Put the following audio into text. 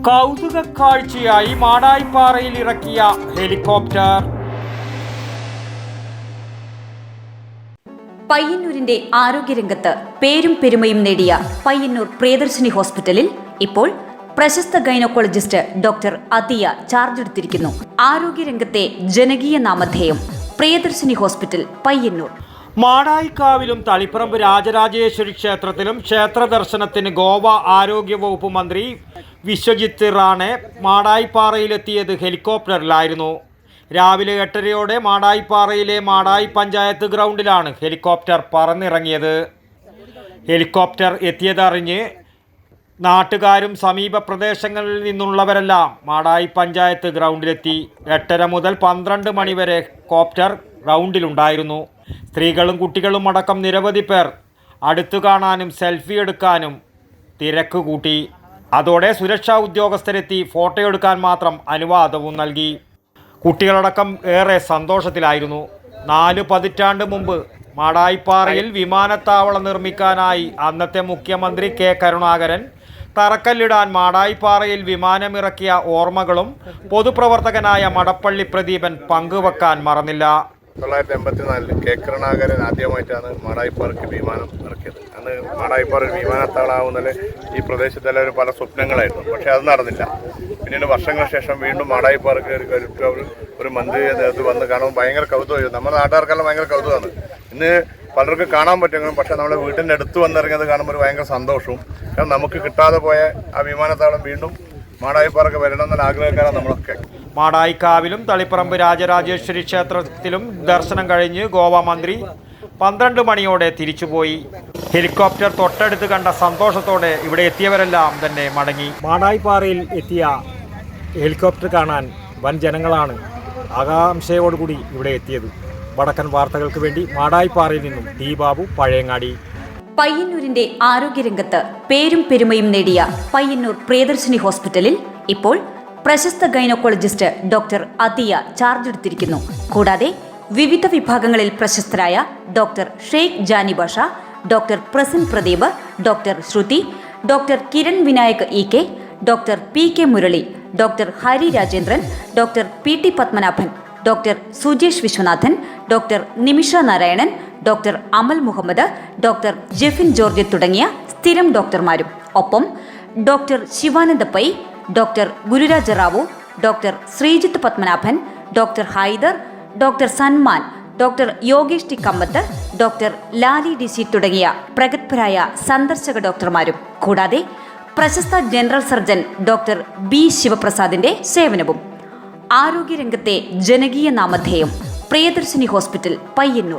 കൗതുക കാഴ്ചയായി മാടായിപ്പാറയിൽ ഇറക്കിയ ഹെലികോപ്റ്റർ. പയ്യന്നൂരിന്റെ ആരോഗ്യരംഗത്ത് പേരും പെരുമയും നേടിയ പയ്യന്നൂർ പ്രിയദർശിനി ഹോസ്പിറ്റലിൽ ഇപ്പോൾ പ്രശസ്ത ഗൈനക്കോളജിസ്റ്റ് ഡോക്ടർ അതിയ ചാർജ് എടുത്തിരിക്കുന്നു. ആരോഗ്യരംഗത്തെ ജനകീയ നാമധേയം പ്രിയദർശിനി ഹോസ്പിറ്റൽ പയ്യന്നൂർ. മാടായിക്കാവിലും തളിപ്പറമ്പ് രാജരാജേശ്വരി ക്ഷേത്രത്തിലും ക്ഷേത്ര ദർശനത്തിന് ഗോവ ആരോഗ്യവകുപ്പ് മന്ത്രി വിശ്വജിത്ത് റാണെ മാടായിപ്പാറയിലെത്തിയത് ഹെലികോപ്റ്ററിലായിരുന്നു. രാവിലെ 8:30 മാടായിപ്പാറയിലെ മാടായി പഞ്ചായത്ത് ഗ്രൗണ്ടിലാണ് ഹെലികോപ്റ്റർ പറന്നിറങ്ങിയത്. ഹെലികോപ്റ്റർ എത്തിയതറിഞ്ഞ് നാട്ടുകാരും സമീപ പ്രദേശങ്ങളിൽ നിന്നുള്ളവരെല്ലാം മാടായി പഞ്ചായത്ത് ഗ്രൗണ്ടിലെത്തി. 8:30 മുതൽ 12 മണി വരെ കോപ്റ്റർ ഗ്രൗണ്ടിലുണ്ടായിരുന്നു. സ്ത്രീകളും കുട്ടികളും അടക്കം നിരവധി പേർ അടുത്തു കാണാനും സെൽഫി എടുക്കാനും തിരക്ക് കൂട്ടി. അതോടെ സുരക്ഷാ ഉദ്യോഗസ്ഥരെത്തി ഫോട്ടോയെടുക്കാൻ മാത്രം അനുവാദവും നൽകി. കുട്ടികളടക്കം ഏറെ സന്തോഷത്തിലായിരുന്നു. 4 പതിറ്റാണ്ട് മുമ്പ് മാടായിപ്പാറയിൽ വിമാനത്താവളം നിർമ്മിക്കാനായി അന്നത്തെ മുഖ്യമന്ത്രി കെ കരുണാകരൻ തറക്കല്ലിടാൻ മാടായിപ്പാറയിൽ വിമാനമിറക്കിയ ഓർമ്മകളും പൊതുപ്രവർത്തകനായ മടപ്പള്ളി പ്രദീപൻ പങ്കുവെക്കാൻ മറന്നില്ല. 1984 കെ കരുണാകരൻ ആദ്യമായിട്ടാണ് മാടായിപ്പാറയ്ക്ക് വിമാനം ഇറക്കിയത്. അന്ന് മാടായിപ്പാറ വിമാനത്താവളമാവുന്നത് ഈ പ്രദേശത്തെല്ലാവരും പല സ്വപ്നങ്ങളായിരുന്നു. പക്ഷേ അത് നടന്നില്ല. പിന്നീട് വർഷങ്ങൾക്ക് ശേഷം വീണ്ടും മാടായിപ്പാറയ്ക്ക് ഒരു മന്ത്രി നേതൃത്വം വന്ന് കാണുമ്പോൾ ഭയങ്കര കൗതുകമായിരുന്നു. നമ്മുടെ നാട്ടുകാർക്കെല്ലാം ഭയങ്കര കൗതുകമാണ്. ഇന്ന് പലർക്കും കാണാൻ പറ്റുമെങ്കിലും പക്ഷേ നമ്മുടെ വീട്ടിൻ്റെ അടുത്ത് വന്നിറങ്ങിയത് കാണുമ്പോൾ ഒരു ഭയങ്കര സന്തോഷവും. കാരണം നമുക്ക് കിട്ടാതെ പോയ ആ വിമാനത്താവളം വീണ്ടും മാടായിപ്പാറയ്ക്ക് വരണം എന്നുള്ള ആഗ്രഹക്കാരാണ് നമ്മളൊക്കെ. മാടായിക്കാവിലും തളിപ്പറമ്പ് രാജരാജേശ്വരി ക്ഷേത്രത്തിലും ദർശനം കഴിഞ്ഞ് ഗോവ മന്ത്രി 12 മണിയോടെ തിരിച്ചുപോയി. ഹെലികോപ്റ്റർ തൊട്ടടുത്ത് കണ്ട സന്തോഷത്തോടെ ഇവിടെ എത്തിയവരെല്ലാം തന്നെ മടങ്ങി. മാടായിപ്പാറയിൽ എത്തിയ ഹെലികോപ്റ്റർ കാണാൻ വൻ ജനങ്ങളാണ് ആകാംക്ഷയോടുകൂടി ഇവിടെ എത്തിയത്. വടക്കൻ വാർത്തകൾക്ക് വേണ്ടി മാടായിപ്പാറയിൽ നിന്നും ടി ബാബു, പഴയങ്ങാടി. പയ്യന്നൂരിന്റെ ആരോഗ്യരംഗത്ത് പേരും പെരുമയും നേടിയ പയ്യന്നൂർ പ്രിയദർശിനി ഹോസ്പിറ്റലിൽ ഇപ്പോൾ പ്രശസ്ത ഗൈനക്കോളജിസ്റ്റ് ഡോക്ടർ അതിയ ചാർജ് എടുത്തിരിക്കുന്നു. കൂടാതെ വിവിധ വിഭാഗങ്ങളിൽ പ്രശസ്തരായ doctor Sheikh Jani Basha, doctor Prasan Pradeep, doctor Shruthi, doctor Kiran Vinayak EK, doctor PK Murali, doctor Hari Rajendran, doctor PT Padmanabhan, doctor Sujesh Viswanathan, doctor Nimisha Narayanan, doctor Amal Muhammad, doctor Jeffin George തുടങ്ങിയ സ്ഥിരം ഡോക്ടർമാരും ഒപ്പം doctor Shivananda Pai, doctor Gururaja Rao, doctor Sreejith Padmanabhan, doctor Haider, doctor Sanman, doctor Yogesh T Kamath, doctor Lali DC തുടങ്ങിയ പ്രഗത്ഭരായ സന്ദർശക ഡോക്ടർമാരും കൂടാതെ പ്രശസ്ത ജനറൽ സർജൻ ഡോക്ടർ B ശിവപ്രസാദിന്റെ സേവനവും. ആരോഗ്യരംഗത്തെ ജനകീയ നാമധേയം പ്രിയദർശിനി ഹോസ്പിറ്റൽ പയ്യന്നൂർ.